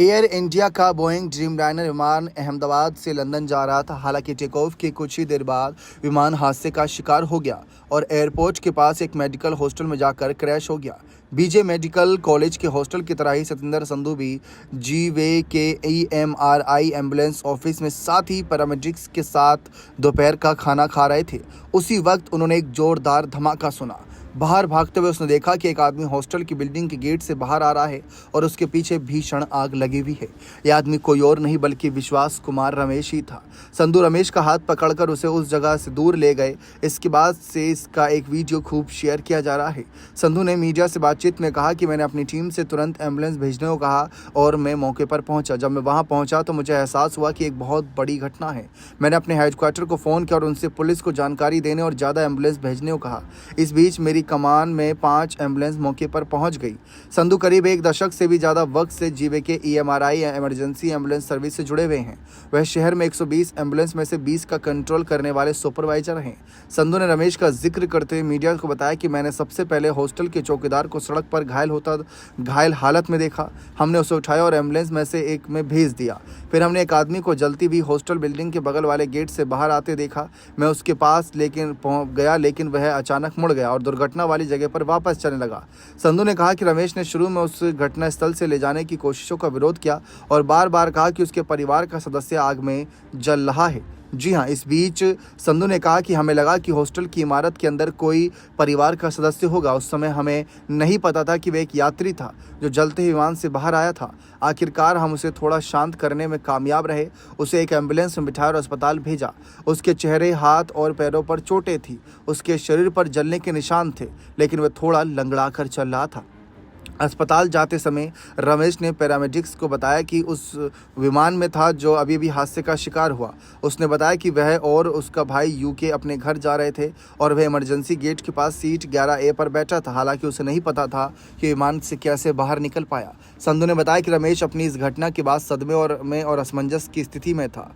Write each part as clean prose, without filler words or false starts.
Air India का Boeing Dreamliner विमान अहमदाबाद से लंदन जा रहा था। हालांकि टेक ऑफ के कुछ ही देर बाद विमान हादसे का शिकार हो गया और एयरपोर्ट के पास एक मेडिकल हॉस्टल में जाकर क्रैश हो गया। बीजे मेडिकल कॉलेज के हॉस्टल की तरह ही सतिंदर संधू भी जीवे के EMRI एम्बुलेंस ऑफिस में साथ ही पैरामेडिक्स के साथ दोपहर का खाना खा रहे थे। उसी वक्त उन्होंने एक जोरदार धमाका सुना। बाहर भागते हुए उसने देखा कि एक आदमी हॉस्टल की बिल्डिंग के गेट से बाहर आ रहा है और उसके पीछे भीषण आग लगी हुई है। यह आदमी कोई और नहीं बल्कि विश्वास कुमार रमेश ही था। संधू रमेश का हाथ पकड़कर उसे उस जगह से दूर ले गए। इसके बाद से इसका एक वीडियो खूब शेयर किया जा रहा है। संधू ने मीडिया से बातचीत में कहा कि मैंने अपनी टीम से तुरंत एम्बुलेंस भेजने को कहा और मैं मौके पर पहुंचा। जब मैं वहां पहुंचा तो मुझे एहसास हुआ कि एक बहुत बड़ी घटना है। मैंने अपने हेडक्वार्टर को फ़ोन किया और उनसे पुलिस को जानकारी देने और ज़्यादा एम्बुलेंस भेजने को कहा। इस बीच मेरी कमान में 5 एम्बुलेंस मौके पर पहुंच गई। संधू करीब 1 दशक से भी ज़्यादा वक्त से जीवे के EMRI इमरजेंसी एम्बुलेंस सर्विस से जुड़े हुए हैं। वह शहर में 120 एम्बुलेंस में से 20 का कंट्रोल करने वाले सुपरवाइजर हैं। संधू ने रमेश का जिक्र करते हुए मीडिया को बताया कि मैंने सबसे पहले हॉस्टल के चौकीदार को सड़क पर घायल हालत में देखा। हमने उसे उठाया और एम्बुलेंस में से एक में भेज दिया। फिर हमने एक आदमी को जलती हुई हॉस्टल बिल्डिंग के बगल वाले गेट से बाहर आते देखा। मैं उसके पास लेकिन वह अचानक मुड़ गया और दुर्घटना वाली जगह पर वापस चलने लगा। संधू ने कहा कि रमेश ने शुरू में उस घटनास्थल से ले जाने की कोशिशों का विरोध किया और बार बार कहा कि उसके परिवार का सदस्य आग में जल रहा है। जी हाँ, इस बीच संधू ने कहा कि हमें लगा कि हॉस्टल की इमारत के अंदर कोई परिवार का सदस्य होगा। उस समय हमें नहीं पता था कि वह एक यात्री था जो जलते ही विमान से बाहर आया था। आखिरकार हम उसे थोड़ा शांत करने में कामयाब रहे। उसे एक एम्बुलेंस में बिठाया और अस्पताल भेजा। उसके चेहरे, हाथ और पैरों पर चोटें थी। उसके शरीर पर जलने के निशान थे, लेकिन वह थोड़ा लंगड़ा कर चल रहा था। अस्पताल जाते समय रमेश ने पैरामेडिक्स को बताया कि उस विमान में था जो अभी भी हादसे का शिकार हुआ। उसने बताया कि वह और उसका भाई UK अपने घर जा रहे थे और वह इमरजेंसी गेट के पास सीट 11A पर बैठा था। हालांकि उसे नहीं पता था कि विमान से कैसे बाहर निकल पाया। संधू ने बताया कि रमेश अपनी इस घटना के बाद सदमे और असमंजस की स्थिति में था।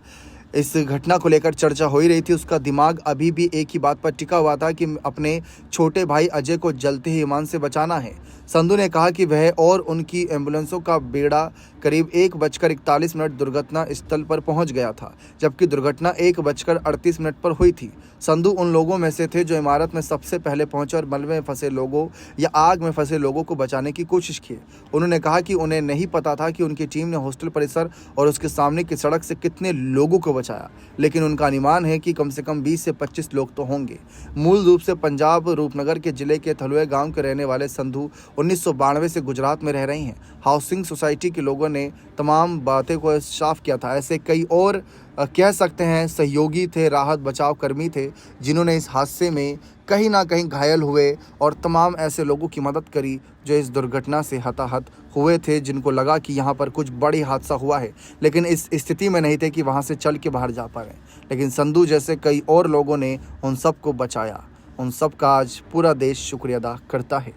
इस घटना को लेकर चर्चा हो ही रही थी। उसका दिमाग अभी भी एक ही बात पर टिका हुआ था कि अपने छोटे भाई अजय को जलते ही विमान से बचाना है। संधू ने कहा कि वह और उनकी एम्बुलेंसों का बेड़ा करीब 1:41 दुर्घटना स्थल पर पहुंच गया था, जबकि दुर्घटना 1:38 पर हुई थी। संधू उन लोगों में से थे जो इमारत में सबसे पहले पहुंचे और मलबे में फंसे लोगों या आग में फंसे लोगों को बचाने की कोशिश की। उन्होंने कहा कि उन्हें नहीं पता था कि उनकी टीम ने हॉस्टल परिसर और उसके सामने की सड़क से कितने लोगों को बचाया, लेकिन उनका अनुमान है कि कम से कम 20 से 25 लोग तो होंगे। मूल रूप से पंजाब रूपनगर के जिले के थलुए गांव के रहने वाले संधू 1992 से गुजरात में रह रही हैं। हाउसिंग सोसाइटी के लोगों ने तमाम बातें को साफ किया था। ऐसे कई और कह सकते हैं सहयोगी थे, राहत बचाव कर्मी थे जिन्होंने इस हादसे में कहीं ना कहीं घायल हुए और तमाम ऐसे लोगों की मदद करी जो इस दुर्घटना से हताहत हुए थे, जिनको लगा कि यहाँ पर कुछ बड़ी हादसा हुआ है, लेकिन इस स्थिति में नहीं थे कि वहाँ से चल के बाहर जा पाए। लेकिन संधू जैसे कई और लोगों ने उन सबको बचाया। उन सब का आज पूरा देश शुक्रिया अदा करता है।